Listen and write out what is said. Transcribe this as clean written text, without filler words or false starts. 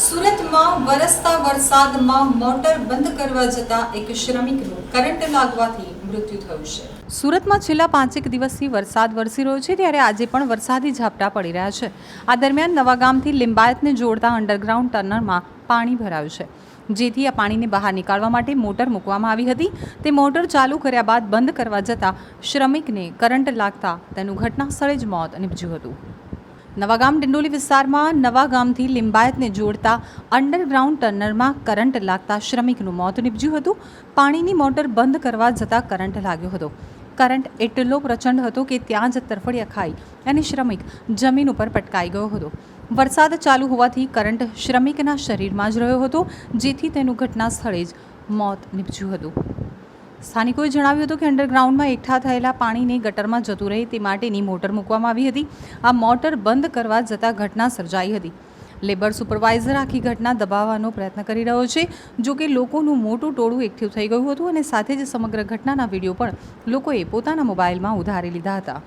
સુરતમાં વરસતા વરસાદમાં મોટર બંધ કરવા જતા એક શ્રમિકનું કરંટ લાગવાથી મૃત્યુ થયું છે. સુરતમાં છેલ્લા 5 દિવસથી વરસાદ વરસી રહ્યો છે, ત્યારે આજે પણ વરસાદી ઝાપટા પડી રહ્યા છે. આ દરમિયાન નવાગામથી લિંબાયતને જોડતા અંડરગ્રાઉન્ડ ટનલમાં પાણી ભરાયું છે, જેથી આ પાણીને બહાર નીકાળવા માટે મોટર મૂકવામાં આવી હતી. તે મોટર ચાલુ કર્યા બાદ બંધ કરવા જતાં શ્રમિકને કરંટ લાગતા તેનું ઘટના સ્થળે જ મોત નીપજ્યું હતું. નવાગામ ડિંડોલી વિસ્તારમાં નવાગામથી લિંબાયતને જોડતા અંડરગ્રાઉન્ડ ટનલમાં કરંટ લાગતા શ્રમિકનું મોત નીપજ્યું હતું. પાણીની મોટર બંધ કરવા જતાં કરંટ લાગ્યો હતો. કરંટ એટલો પ્રચંડ હતો કે ત્યાં જ તરફડિયા ખાઈ અને શ્રમિક જમીન ઉપર પટકાઈ ગયો હતો. વરસાદ ચાલુ હોવાથી કરંટ શ્રમિકના શરીરમાં જ રહ્યો હતો, જેથી તેનું ઘટના સ્થળે જ મોત નીપજ્યું હતું. સ્થાનિકોએ જણાવ્યું હતું કે અંડરગ્રાઉન્ડમાં એકઠા થયેલા પાણીને ગટરમાં જતું રહે તે માટેની મોટર મૂકવામાં આવી હતી. આ મોટર બંધ કરવા જતાં ઘટના સર્જાઈ હતી. લેબર સુપરવાઇઝર આખી ઘટના દબાવવાનો પ્રયત્ન કરી રહ્યો છે. જો કે લોકોનું મોટું ટોળું એકઠું થઈ ગયું હતું અને સાથે જ સમગ્ર ઘટનાના વિડીયો પણ લોકોએ પોતાના મોબાઈલમાં ઉધારી લીધા હતા.